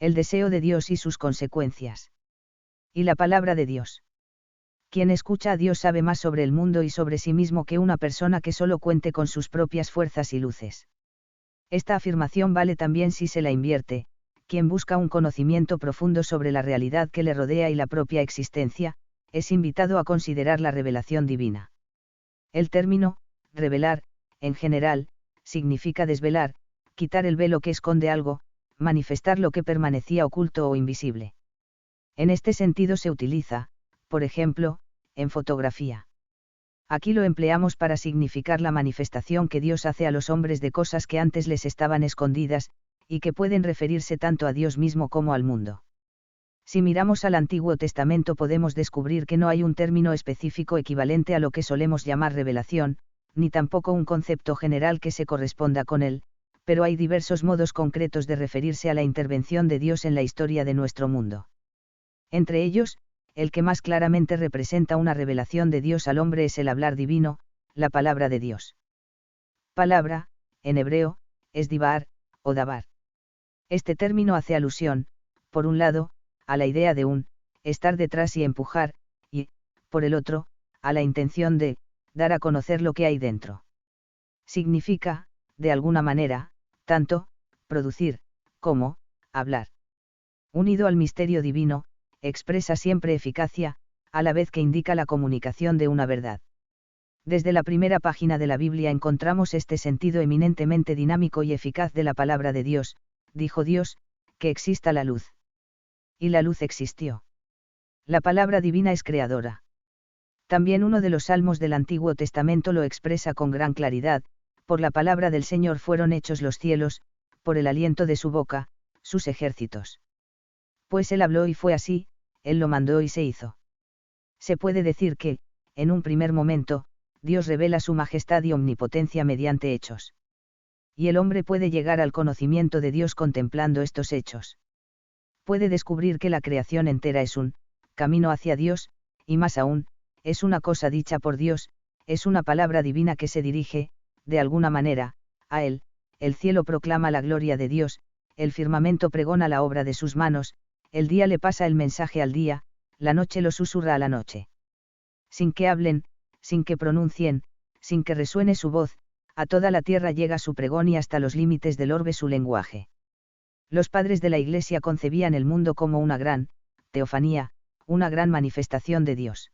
El deseo de Dios y sus consecuencias. Y la palabra de Dios. Quien escucha a Dios sabe más sobre el mundo y sobre sí mismo que una persona que solo cuente con sus propias fuerzas y luces. Esta afirmación vale también si se la invierte: quien busca un conocimiento profundo sobre la realidad que le rodea y la propia existencia, es invitado a considerar la revelación divina. El término, revelar, en general, significa desvelar, quitar el velo que esconde algo, manifestar lo que permanecía oculto o invisible. En este sentido se utiliza, por ejemplo, en fotografía. Aquí lo empleamos para significar la manifestación que Dios hace a los hombres de cosas que antes les estaban escondidas, y que pueden referirse tanto a Dios mismo como al mundo. Si miramos al Antiguo Testamento podemos descubrir que no hay un término específico equivalente a lo que solemos llamar revelación, ni tampoco un concepto general que se corresponda con él, pero hay diversos modos concretos de referirse a la intervención de Dios en la historia de nuestro mundo. Entre ellos, el que más claramente representa una revelación de Dios al hombre es el hablar divino, la palabra de Dios. Palabra, en hebreo, es dibar, o dabar. Este término hace alusión, por un lado, a la idea de estar detrás y empujar, y, por el otro, a la intención de dar a conocer lo que hay dentro. Significa, de alguna manera, tanto producir, como hablar. Unido al misterio divino, expresa siempre eficacia, a la vez que indica la comunicación de una verdad. Desde la primera página de la Biblia encontramos este sentido eminentemente dinámico y eficaz de la palabra de Dios: dijo Dios, que exista la luz. Y la luz existió. La palabra divina es creadora. También uno de los salmos del Antiguo Testamento lo expresa con gran claridad: por la palabra del Señor fueron hechos los cielos, por el aliento de su boca, sus ejércitos. Pues Él habló y fue así, Él lo mandó y se hizo. Se puede decir que, en un primer momento, Dios revela su majestad y omnipotencia mediante hechos. Y el hombre puede llegar al conocimiento de Dios contemplando estos hechos. Puede descubrir que la creación entera es un camino hacia Dios, y más aún, es una cosa dicha por Dios, es una palabra divina que se dirige, de alguna manera, a Él. El cielo proclama la gloria de Dios, el firmamento pregona la obra de sus manos, el día le pasa el mensaje al día, la noche lo susurra a la noche. Sin que hablen, sin que pronuncien, sin que resuene su voz, a toda la tierra llega su pregón y hasta los límites del orbe su lenguaje. Los padres de la Iglesia concebían el mundo como una gran teofanía, una gran manifestación de Dios.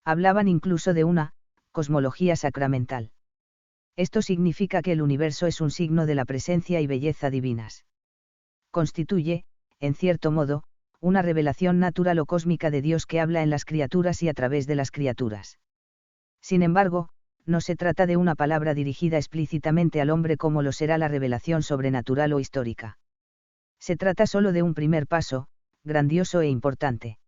Hablaban incluso de una cosmología sacramental. Esto significa que el universo es un signo de la presencia y belleza divinas. Constituye, en cierto modo, una revelación natural o cósmica de Dios que habla en las criaturas y a través de las criaturas. Sin embargo, no se trata de una palabra dirigida explícitamente al hombre como lo será la revelación sobrenatural o histórica. Se trata solo de un primer paso, grandioso e importante.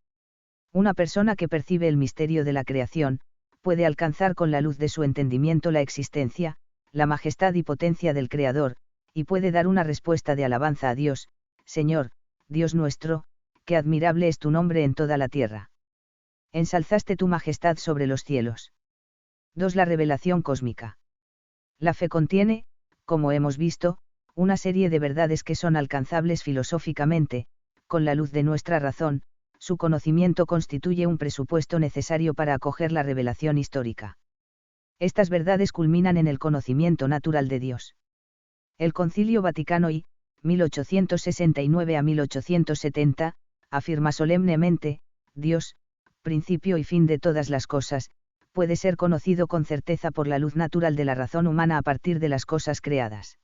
Una persona que percibe el misterio de la creación, puede alcanzar con la luz de su entendimiento la existencia, la majestad y potencia del Creador, y puede dar una respuesta de alabanza a Dios: Señor, Dios nuestro, qué admirable es tu nombre en toda la tierra. Ensalzaste tu majestad sobre los cielos. 2. La revelación cósmica. La fe contiene, como hemos visto, una serie de verdades que son alcanzables filosóficamente, con la luz de nuestra razón. Su conocimiento constituye un presupuesto necesario para acoger la revelación histórica. Estas verdades culminan en el conocimiento natural de Dios. El Concilio Vaticano I, 1869 a 1870, afirma solemnemente: Dios, principio y fin de todas las cosas, puede ser conocido con certeza por la luz natural de la razón humana a partir de las cosas creadas.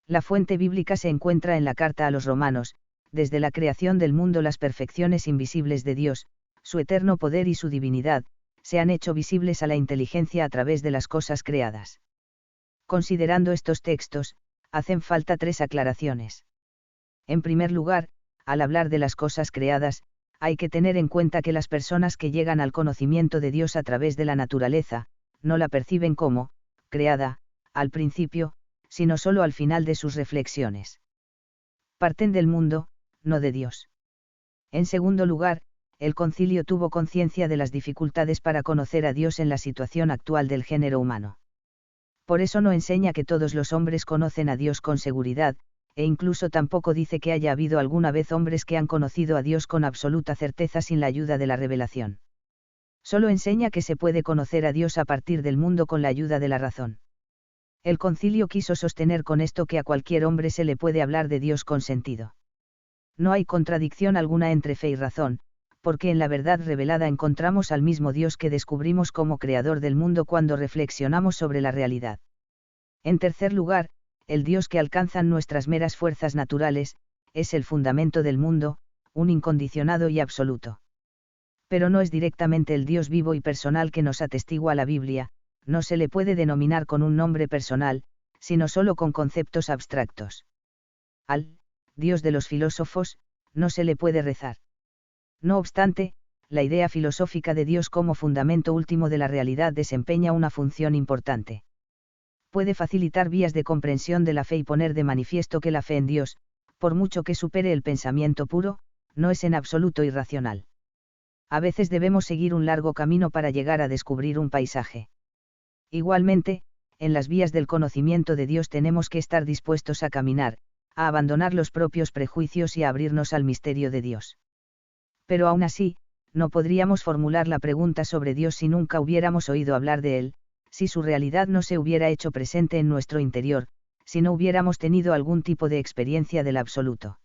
La fuente bíblica se encuentra en la carta a los Romanos: desde la creación del mundo las perfecciones invisibles de Dios, su eterno poder y su divinidad, se han hecho visibles a la inteligencia a través de las cosas creadas. Considerando estos textos, hacen falta 3 aclaraciones. En primer lugar, al hablar de las cosas creadas, hay que tener en cuenta que las personas que llegan al conocimiento de Dios a través de la naturaleza, no la perciben como creada, al principio, sino solo al final de sus reflexiones. Parten del mundo, no de Dios. En segundo lugar, el concilio tuvo conciencia de las dificultades para conocer a Dios en la situación actual del género humano. Por eso no enseña que todos los hombres conocen a Dios con seguridad, e incluso tampoco dice que haya habido alguna vez hombres que han conocido a Dios con absoluta certeza sin la ayuda de la revelación. Solo enseña que se puede conocer a Dios a partir del mundo con la ayuda de la razón. El concilio quiso sostener con esto que a cualquier hombre se le puede hablar de Dios con sentido. No hay contradicción alguna entre fe y razón, porque en la verdad revelada encontramos al mismo Dios que descubrimos como creador del mundo cuando reflexionamos sobre la realidad. En tercer lugar, el Dios que alcanzan nuestras meras fuerzas naturales, es el fundamento del mundo, un incondicionado y absoluto. Pero no es directamente el Dios vivo y personal que nos atestigua la Biblia, no se le puede denominar con un nombre personal, sino solo con conceptos abstractos. Al Dios de los filósofos, no se le puede rezar. No obstante, la idea filosófica de Dios como fundamento último de la realidad desempeña una función importante. Puede facilitar vías de comprensión de la fe y poner de manifiesto que la fe en Dios, por mucho que supere el pensamiento puro, no es en absoluto irracional. A veces debemos seguir un largo camino para llegar a descubrir un paisaje. Igualmente, en las vías del conocimiento de Dios tenemos que estar dispuestos a caminar, a abandonar los propios prejuicios y a abrirnos al misterio de Dios. Pero aún así, no podríamos formular la pregunta sobre Dios si nunca hubiéramos oído hablar de Él, si su realidad no se hubiera hecho presente en nuestro interior, si no hubiéramos tenido algún tipo de experiencia del absoluto.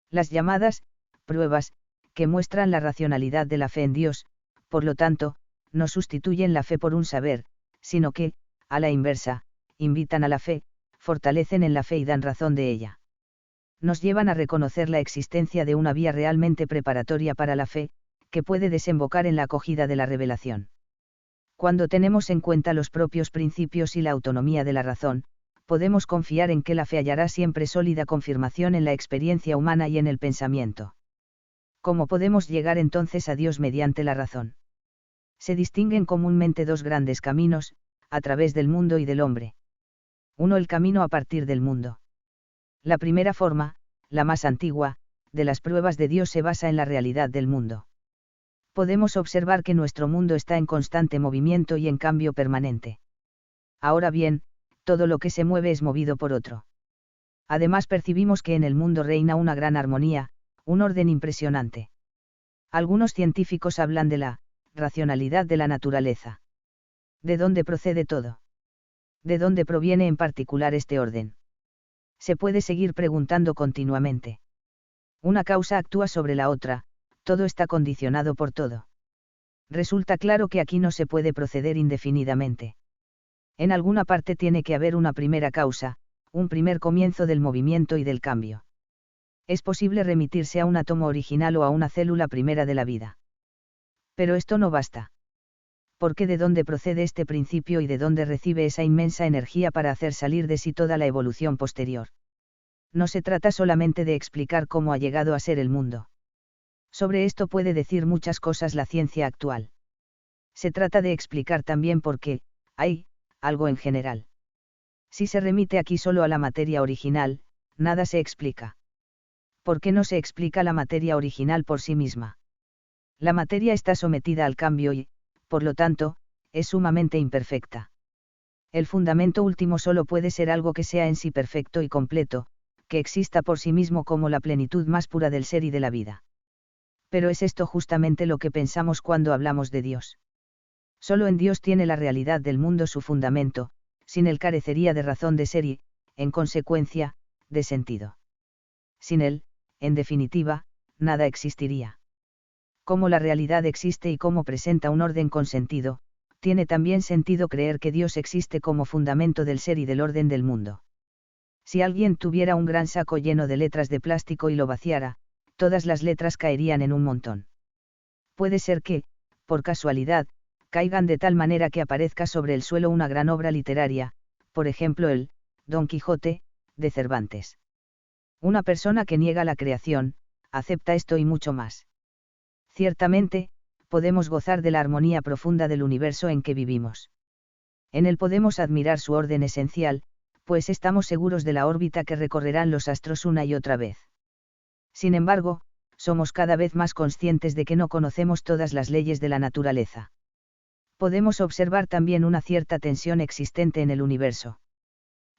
Las llamadas pruebas, que muestran la racionalidad de la fe en Dios, por lo tanto, no sustituyen la fe por un saber, sino que, a la inversa, invitan a la fe, fortalecen en la fe y dan razón de ella. Nos llevan a reconocer la existencia de una vía realmente preparatoria para la fe, que puede desembocar en la acogida de la revelación. Cuando tenemos en cuenta los propios principios y la autonomía de la razón, podemos confiar en que la fe hallará siempre sólida confirmación en la experiencia humana y en el pensamiento. ¿Cómo podemos llegar entonces a Dios mediante la razón? Se distinguen comúnmente dos grandes caminos, a través del mundo y del hombre. Uno, el camino a partir del mundo. La primera forma, la más antigua, de las pruebas de Dios se basa en la realidad del mundo. Podemos observar que nuestro mundo está en constante movimiento y en cambio permanente. Ahora bien, todo lo que se mueve es movido por otro. Además percibimos que en el mundo reina una gran armonía, un orden impresionante. Algunos científicos hablan de la racionalidad de la naturaleza. ¿De dónde procede todo? ¿De dónde proviene en particular este orden? Se puede seguir preguntando continuamente. Una causa actúa sobre la otra, todo está condicionado por todo. Resulta claro que aquí no se puede proceder indefinidamente. En alguna parte tiene que haber una primera causa, un primer comienzo del movimiento y del cambio. Es posible remitirse a un átomo original o a una célula primera de la vida. Pero esto no basta. Porque ¿de dónde procede este principio y de dónde recibe esa inmensa energía para hacer salir de sí toda la evolución posterior? No se trata solamente de explicar cómo ha llegado a ser el mundo. Sobre esto puede decir muchas cosas la ciencia actual. Se trata de explicar también por qué hay algo en general. Si se remite aquí solo a la materia original, nada se explica. ¿Por qué no se explica la materia original por sí misma? La materia está sometida al cambio y, por lo tanto, es sumamente imperfecta. El fundamento último solo puede ser algo que sea en sí perfecto y completo, que exista por sí mismo como la plenitud más pura del ser y de la vida. Pero es esto justamente lo que pensamos cuando hablamos de Dios. Solo en Dios tiene la realidad del mundo su fundamento, sin él carecería de razón de ser y, en consecuencia, de sentido. Sin él, en definitiva, nada existiría. Como la realidad existe y como presenta un orden con sentido, tiene también sentido creer que Dios existe como fundamento del ser y del orden del mundo. Si alguien tuviera un gran saco lleno de letras de plástico y lo vaciara, todas las letras caerían en un montón. Puede ser que, por casualidad, caigan de tal manera que aparezca sobre el suelo una gran obra literaria, por ejemplo el Don Quijote, de Cervantes. Una persona que niega la creación, acepta esto y mucho más. Ciertamente, podemos gozar de la armonía profunda del universo en que vivimos. En él podemos admirar su orden esencial, pues estamos seguros de la órbita que recorrerán los astros una y otra vez. Sin embargo, somos cada vez más conscientes de que no conocemos todas las leyes de la naturaleza. Podemos observar también una cierta tensión existente en el universo.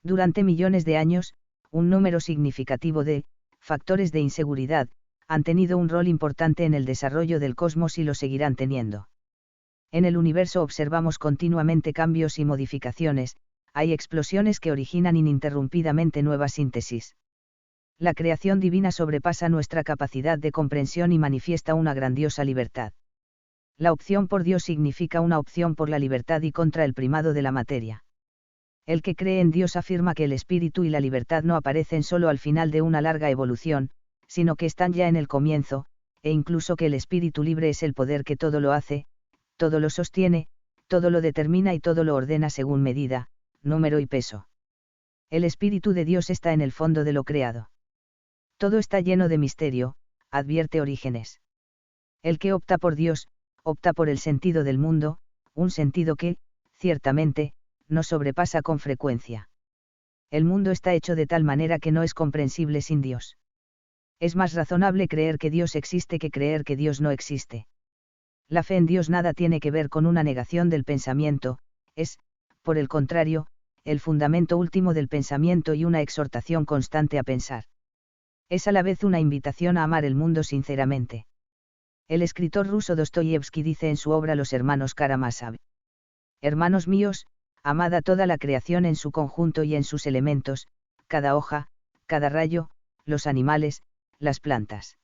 Durante millones de años, un número significativo de factores de inseguridad han tenido un rol importante en el desarrollo del cosmos y lo seguirán teniendo. En el universo observamos continuamente cambios y modificaciones, hay explosiones que originan ininterrumpidamente nuevas síntesis. La creación divina sobrepasa nuestra capacidad de comprensión y manifiesta una grandiosa libertad. La opción por Dios significa una opción por la libertad y contra el primado de la materia. El que cree en Dios afirma que el espíritu y la libertad no aparecen solo al final de una larga evolución, sino que están ya en el comienzo, e incluso que el espíritu libre es el poder que todo lo hace, todo lo sostiene, todo lo determina y todo lo ordena según medida, número y peso. El espíritu de Dios está en el fondo de lo creado. Todo está lleno de misterio, advierte Orígenes. El que opta por Dios, opta por el sentido del mundo, un sentido que, ciertamente, nos sobrepasa con frecuencia. El mundo está hecho de tal manera que no es comprensible sin Dios. Es más razonable creer que Dios existe que creer que Dios no existe. La fe en Dios nada tiene que ver con una negación del pensamiento, es, por el contrario, el fundamento último del pensamiento y una exhortación constante a pensar. Es a la vez una invitación a amar el mundo sinceramente. El escritor ruso Dostoyevsky dice en su obra Los hermanos Karamazov: Hermanos míos, amad a toda la creación en su conjunto y en sus elementos, cada hoja, cada rayo, los animales, las plantas.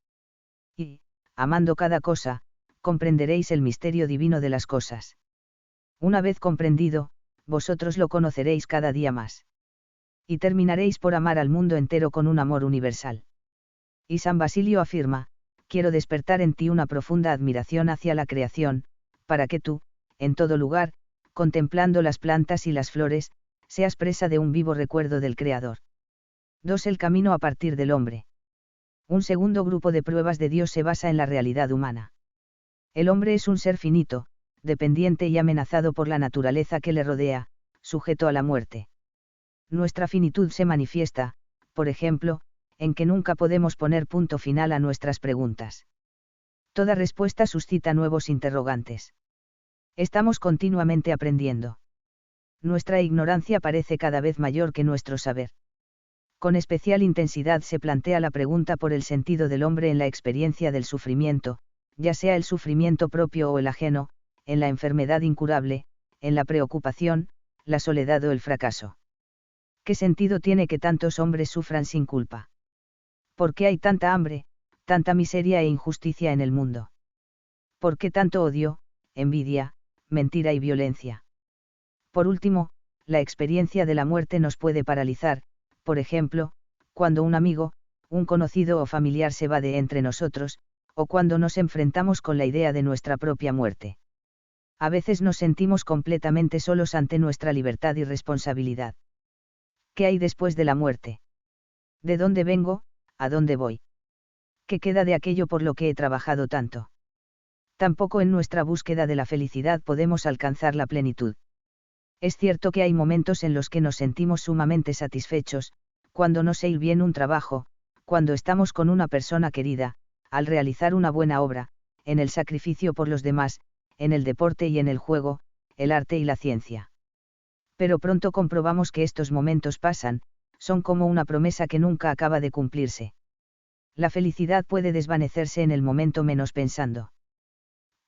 Y, amando cada cosa, comprenderéis el misterio divino de las cosas. Una vez comprendido, vosotros lo conoceréis cada día más. Y terminaréis por amar al mundo entero con un amor universal. Y San Basilio afirma: quiero despertar en ti una profunda admiración hacia la creación, para que tú, en todo lugar, contemplando las plantas y las flores, seas presa de un vivo recuerdo del Creador. 2. El camino a partir del hombre. Un segundo grupo de pruebas de Dios se basa en la realidad humana. El hombre es un ser finito, dependiente y amenazado por la naturaleza que le rodea, sujeto a la muerte. Nuestra finitud se manifiesta, por ejemplo, en que nunca podemos poner punto final a nuestras preguntas. Toda respuesta suscita nuevos interrogantes. Estamos continuamente aprendiendo. Nuestra ignorancia parece cada vez mayor que nuestro saber. Con especial intensidad se plantea la pregunta por el sentido del hombre en la experiencia del sufrimiento, ya sea el sufrimiento propio o el ajeno, en la enfermedad incurable, en la preocupación, la soledad o el fracaso. ¿Qué sentido tiene que tantos hombres sufran sin culpa? ¿Por qué hay tanta hambre, tanta miseria e injusticia en el mundo? ¿Por qué tanto odio, envidia, mentira y violencia? Por último, la experiencia de la muerte nos puede paralizar, por ejemplo, cuando un amigo, un conocido o familiar se va de entre nosotros, o cuando nos enfrentamos con la idea de nuestra propia muerte. A veces nos sentimos completamente solos ante nuestra libertad y responsabilidad. ¿Qué hay después de la muerte? ¿De dónde vengo, a dónde voy? ¿Qué queda de aquello por lo que he trabajado tanto? Tampoco en nuestra búsqueda de la felicidad podemos alcanzar la plenitud. Es cierto que hay momentos en los que nos sentimos sumamente satisfechos, cuando nos sale bien un trabajo, cuando estamos con una persona querida, al realizar una buena obra, en el sacrificio por los demás, en el deporte y en el juego, el arte y la ciencia. Pero pronto comprobamos que estos momentos pasan, son como una promesa que nunca acaba de cumplirse. La felicidad puede desvanecerse en el momento menos pensando.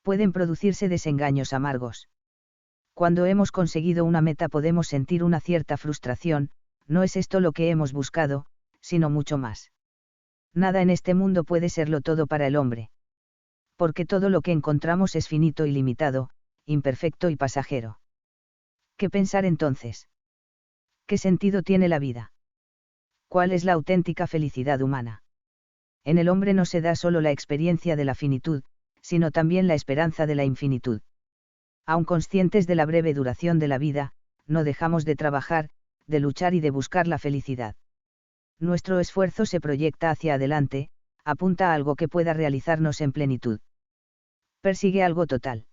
Pueden producirse desengaños amargos. Cuando hemos conseguido una meta podemos sentir una cierta frustración, no es esto lo que hemos buscado, sino mucho más. Nada en este mundo puede serlo todo para el hombre. Porque todo lo que encontramos es finito y limitado, imperfecto y pasajero. ¿Qué pensar entonces? ¿Qué sentido tiene la vida? ¿Cuál es la auténtica felicidad humana? En el hombre no se da solo la experiencia de la finitud, sino también la esperanza de la infinitud. Aun conscientes de la breve duración de la vida, no dejamos de trabajar, de luchar y de buscar la felicidad. Nuestro esfuerzo se proyecta hacia adelante, apunta a algo que pueda realizarnos en plenitud. Persigue algo total.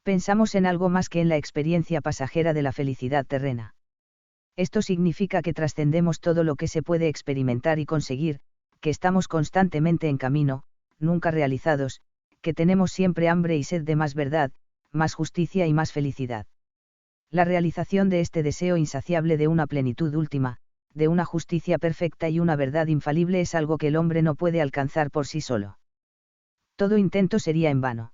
Pensamos en algo más que en la experiencia pasajera de la felicidad terrena. Esto significa que trascendemos todo lo que se puede experimentar y conseguir, que estamos constantemente en camino, nunca realizados, que tenemos siempre hambre y sed de más verdad, más justicia y más felicidad. La realización de este deseo insaciable de una plenitud última, de una justicia perfecta y una verdad infalible es algo que el hombre no puede alcanzar por sí solo. Todo intento sería en vano.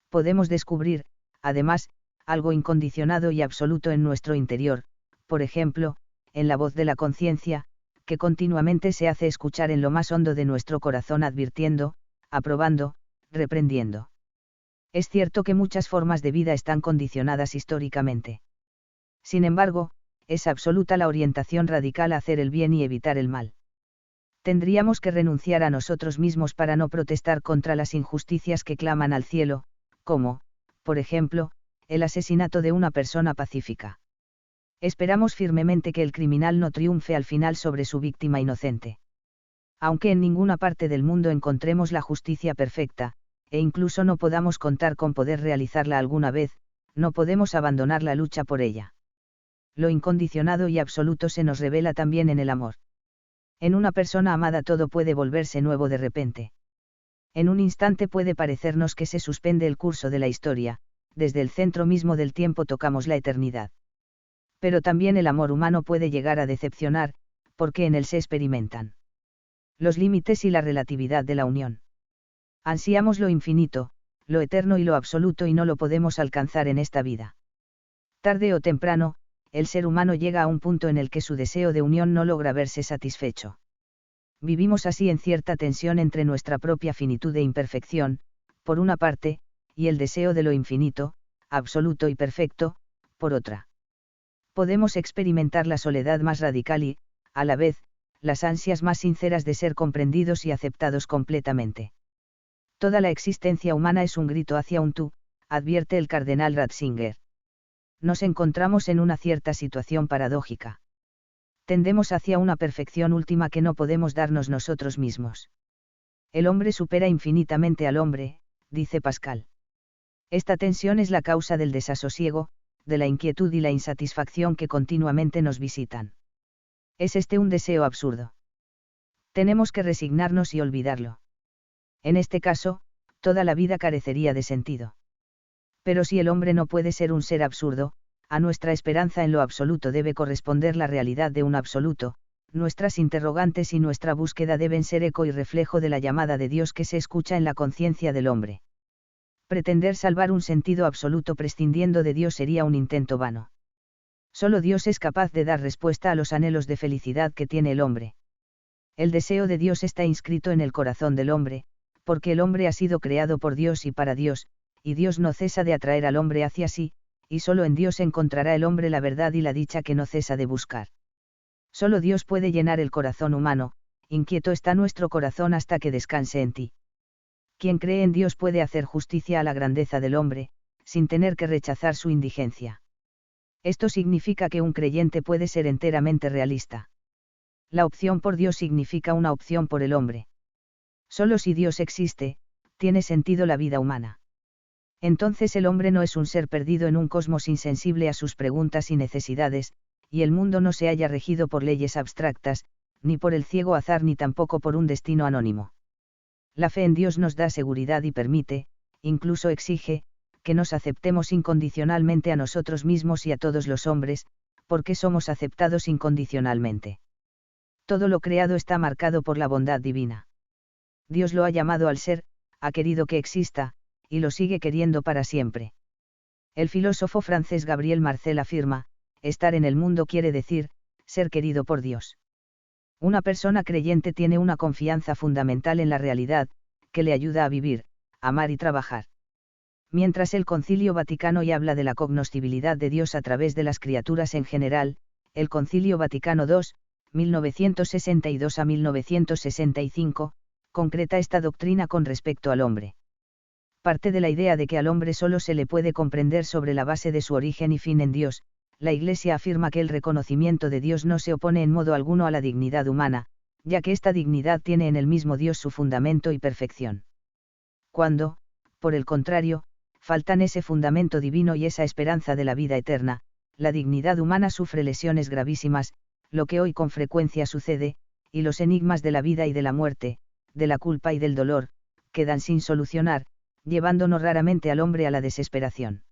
Podemos descubrir, además, algo incondicionado y absoluto en nuestro interior, por ejemplo, en la voz de la conciencia, que continuamente se hace escuchar en lo más hondo de nuestro corazón advirtiendo, aprobando, reprendiendo. Es cierto que muchas formas de vida están condicionadas históricamente. Sin embargo, es absoluta la orientación radical a hacer el bien y evitar el mal. Tendríamos que renunciar a nosotros mismos para no protestar contra las injusticias que claman al cielo, como, por ejemplo, el asesinato de una persona pacífica. Esperamos firmemente que el criminal no triunfe al final sobre su víctima inocente. Aunque en ninguna parte del mundo encontremos la justicia perfecta, e incluso no podamos contar con poder realizarla alguna vez, no podemos abandonar la lucha por ella. Lo incondicionado y absoluto se nos revela también en el amor. En una persona amada todo puede volverse nuevo de repente. En un instante puede parecernos que se suspende el curso de la historia, desde el centro mismo del tiempo tocamos la eternidad. Pero también el amor humano puede llegar a decepcionar, porque en él se experimentan los límites y la relatividad de la unión. Ansiamos lo infinito, lo eterno y lo absoluto y no lo podemos alcanzar en esta vida. Tarde o temprano, el ser humano llega a un punto en el que su deseo de unión no logra verse satisfecho. Vivimos así en cierta tensión entre nuestra propia finitud e imperfección, por una parte, y el deseo de lo infinito, absoluto y perfecto, por otra. Podemos experimentar la soledad más radical y, a la vez, las ansias más sinceras de ser comprendidos y aceptados completamente. Toda la existencia humana es un grito hacia un tú, advierte el cardenal Ratzinger. Nos encontramos en una cierta situación paradójica. Tendemos hacia una perfección última que no podemos darnos nosotros mismos. El hombre supera infinitamente al hombre, dice Pascal. Esta tensión es la causa del desasosiego, de la inquietud y la insatisfacción que continuamente nos visitan. ¿Es este un deseo absurdo? Tenemos que resignarnos y olvidarlo. En este caso, toda la vida carecería de sentido. Pero si el hombre no puede ser un ser absurdo, a nuestra esperanza en lo absoluto debe corresponder la realidad de un absoluto, nuestras interrogantes y nuestra búsqueda deben ser eco y reflejo de la llamada de Dios que se escucha en la conciencia del hombre. Pretender salvar un sentido absoluto prescindiendo de Dios sería un intento vano. Solo Dios es capaz de dar respuesta a los anhelos de felicidad que tiene el hombre. El deseo de Dios está inscrito en el corazón del hombre, porque el hombre ha sido creado por Dios y para Dios, y Dios no cesa de atraer al hombre hacia sí, y solo en Dios encontrará el hombre la verdad y la dicha que no cesa de buscar. Solo Dios puede llenar el corazón humano, inquieto está nuestro corazón hasta que descanse en ti. Quien cree en Dios puede hacer justicia a la grandeza del hombre, sin tener que rechazar su indigencia. Esto significa que un creyente puede ser enteramente realista. La opción por Dios significa una opción por el hombre. Solo si Dios existe, tiene sentido la vida humana. Entonces el hombre no es un ser perdido en un cosmos insensible a sus preguntas y necesidades, y el mundo no se halla regido por leyes abstractas, ni por el ciego azar ni tampoco por un destino anónimo. La fe en Dios nos da seguridad y permite, incluso exige, que nos aceptemos incondicionalmente a nosotros mismos y a todos los hombres, porque somos aceptados incondicionalmente. Todo lo creado está marcado por la bondad divina. Dios lo ha llamado al ser, ha querido que exista, y lo sigue queriendo para siempre. El filósofo francés Gabriel Marcel afirma, estar en el mundo quiere decir, ser querido por Dios. Una persona creyente tiene una confianza fundamental en la realidad, que le ayuda a vivir, amar y trabajar. Mientras el Concilio Vaticano y habla de la cognoscibilidad de Dios a través de las criaturas en general, el Concilio Vaticano II, 1962 a 1965, concreta esta doctrina con respecto al hombre. Parte de la idea de que al hombre solo se le puede comprender sobre la base de su origen y fin en Dios, la Iglesia afirma que el reconocimiento de Dios no se opone en modo alguno a la dignidad humana, ya que esta dignidad tiene en el mismo Dios su fundamento y perfección. Cuando, por el contrario, faltan ese fundamento divino y esa esperanza de la vida eterna, la dignidad humana sufre lesiones gravísimas, lo que hoy con frecuencia sucede, y los enigmas de la vida y de la muerte, de la culpa y del dolor, quedan sin solucionar, llevándonos raramente al hombre a la desesperación.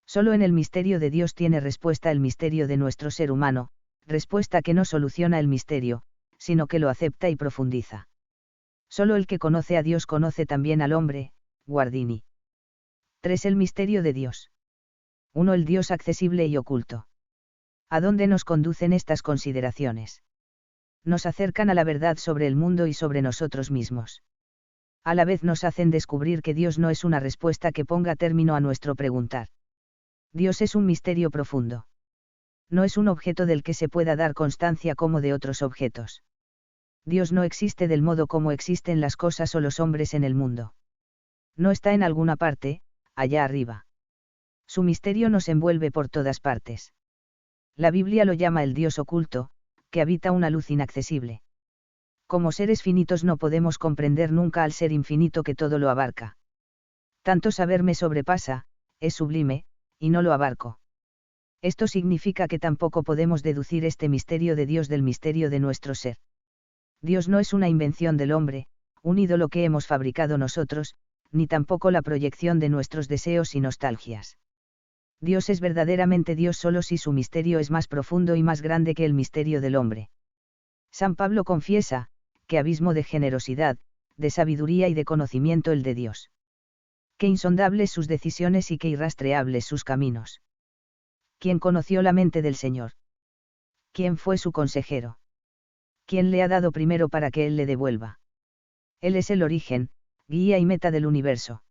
Solo en el misterio de Dios tiene respuesta el misterio de nuestro ser humano, respuesta que no soluciona el misterio, sino que lo acepta y profundiza. Solo el que conoce a Dios conoce también al hombre, Guardini. 3. El misterio de Dios. 1. El Dios accesible y oculto. ¿A dónde nos conducen estas consideraciones? Nos acercan a la verdad sobre el mundo y sobre nosotros mismos. A la vez nos hacen descubrir que Dios no es una respuesta que ponga término a nuestro preguntar. Dios es un misterio profundo. No es un objeto del que se pueda dar constancia como de otros objetos. Dios no existe del modo como existen las cosas o los hombres en el mundo. No está en alguna parte, allá arriba. Su misterio nos envuelve por todas partes. La Biblia lo llama el Dios oculto, que habita una luz inaccesible. Como seres finitos no podemos comprender nunca al ser infinito que todo lo abarca. Tanto saber me sobrepasa, es sublime, y no lo abarco. Esto significa que tampoco podemos deducir este misterio de Dios del misterio de nuestro ser. Dios no es una invención del hombre, un ídolo que hemos fabricado nosotros, ni tampoco la proyección de nuestros deseos y nostalgias. Dios es verdaderamente Dios solo si su misterio es más profundo y más grande que el misterio del hombre. San Pablo confiesa, qué abismo de generosidad, de sabiduría y de conocimiento el de Dios. Qué insondables sus decisiones y qué irrastreables sus caminos. ¿Quién conoció la mente del Señor? ¿Quién fue su consejero? ¿Quién le ha dado primero para que Él le devuelva? Él es el origen, guía y meta del universo.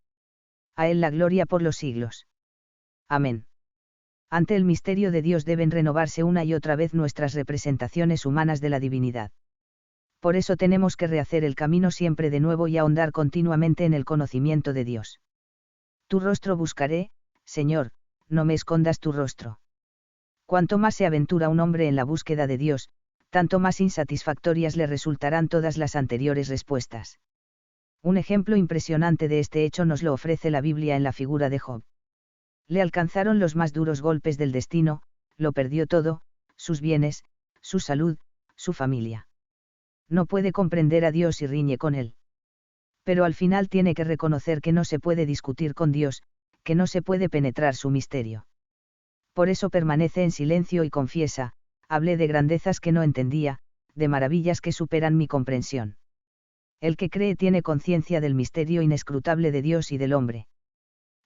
A Él la gloria por los siglos. Amén. Ante el misterio de Dios deben renovarse una y otra vez nuestras representaciones humanas de la divinidad. Por eso tenemos que rehacer el camino siempre de nuevo y ahondar continuamente en el conocimiento de Dios. Tu rostro buscaré, Señor, no me escondas tu rostro. Cuanto más se aventura un hombre en la búsqueda de Dios, tanto más insatisfactorias le resultarán todas las anteriores respuestas. Un ejemplo impresionante de este hecho nos lo ofrece la Biblia en la figura de Job. Le alcanzaron los más duros golpes del destino, lo perdió todo, sus bienes, su salud, su familia. No puede comprender a Dios y riñe con él. Pero al final tiene que reconocer que no se puede discutir con Dios, que no se puede penetrar su misterio. Por eso permanece en silencio y confiesa, hablé de grandezas que no entendía, de maravillas que superan mi comprensión. El que cree tiene conciencia del misterio inescrutable de Dios y del hombre.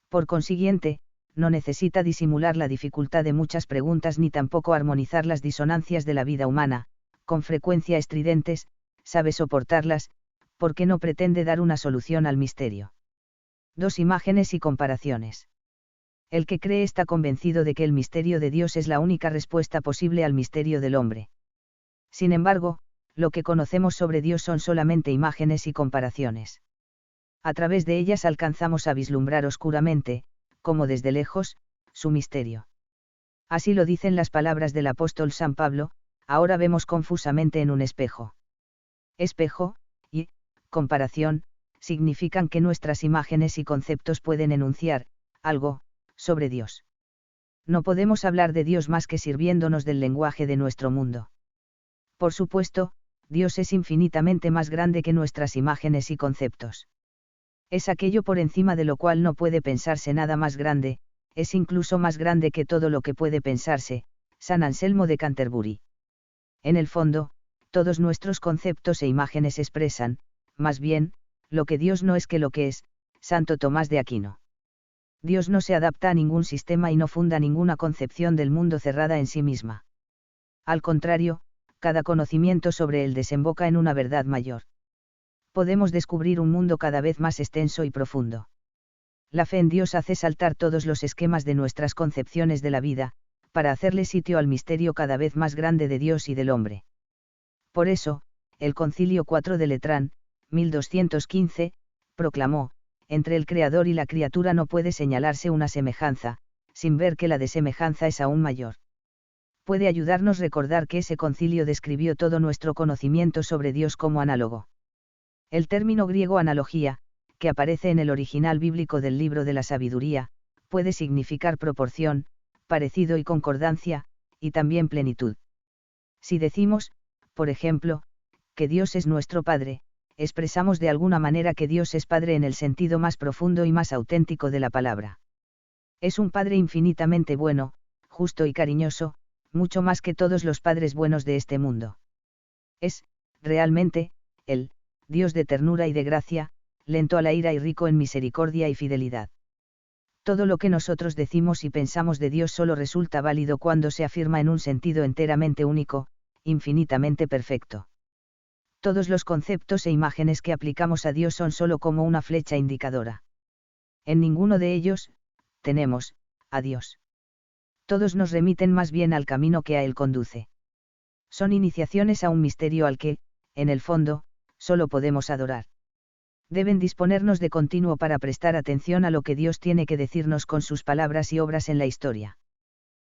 Por consiguiente, no necesita disimular la dificultad de muchas preguntas ni tampoco armonizar las disonancias de la vida humana, con frecuencia estridentes, sabe soportarlas, porque no pretende dar una solución al misterio. 2 Imágenes y comparaciones. El que cree está convencido de que el misterio de Dios es la única respuesta posible al misterio del hombre. Sin embargo, lo que conocemos sobre Dios son solamente imágenes y comparaciones. A través de ellas alcanzamos a vislumbrar oscuramente, como desde lejos, su misterio. Así lo dicen las palabras del apóstol San Pablo, ahora vemos confusamente en un espejo. Espejo, y, comparación, significan que nuestras imágenes y conceptos pueden enunciar, algo, sobre Dios. No podemos hablar de Dios más que sirviéndonos del lenguaje de nuestro mundo. Por supuesto, Dios es infinitamente más grande que nuestras imágenes y conceptos. Es aquello por encima de lo cual no puede pensarse nada más grande, es incluso más grande que todo lo que puede pensarse, San Anselmo de Canterbury. En el fondo, todos nuestros conceptos e imágenes expresan, más bien, lo que Dios no es que lo que es, Santo Tomás de Aquino. Dios no se adapta a ningún sistema y no funda ninguna concepción del mundo cerrada en sí misma. Al contrario, cada conocimiento sobre él desemboca en una verdad mayor. Podemos descubrir un mundo cada vez más extenso y profundo. La fe en Dios hace saltar todos los esquemas de nuestras concepciones de la vida, para hacerle sitio al misterio cada vez más grande de Dios y del hombre. Por eso, el Concilio IV de Letrán, 1215, proclamó, entre el Creador y la criatura no puede señalarse una semejanza, sin ver que la desemejanza es aún mayor. Puede ayudarnos recordar que ese concilio describió todo nuestro conocimiento sobre Dios como análogo. El término griego analogía, que aparece en el original bíblico del libro de la sabiduría, puede significar proporción, parecido y concordancia, y también plenitud. Si decimos, por ejemplo, que Dios es nuestro Padre, expresamos de alguna manera que Dios es Padre en el sentido más profundo y más auténtico de la palabra. Es un Padre infinitamente bueno, justo y cariñoso, mucho más que todos los padres buenos de este mundo. Es, realmente, el Dios de ternura y de gracia, lento a la ira y rico en misericordia y fidelidad. Todo lo que nosotros decimos y pensamos de Dios solo resulta válido cuando se afirma en un sentido enteramente único, infinitamente perfecto. Todos los conceptos e imágenes que aplicamos a Dios son solo como una flecha indicadora. En ninguno de ellos, tenemos, a Dios. Todos nos remiten más bien al camino que a Él conduce. Son iniciaciones a un misterio al que, en el fondo, solo podemos adorar. Deben disponernos de continuo para prestar atención a lo que Dios tiene que decirnos con sus palabras y obras en la historia.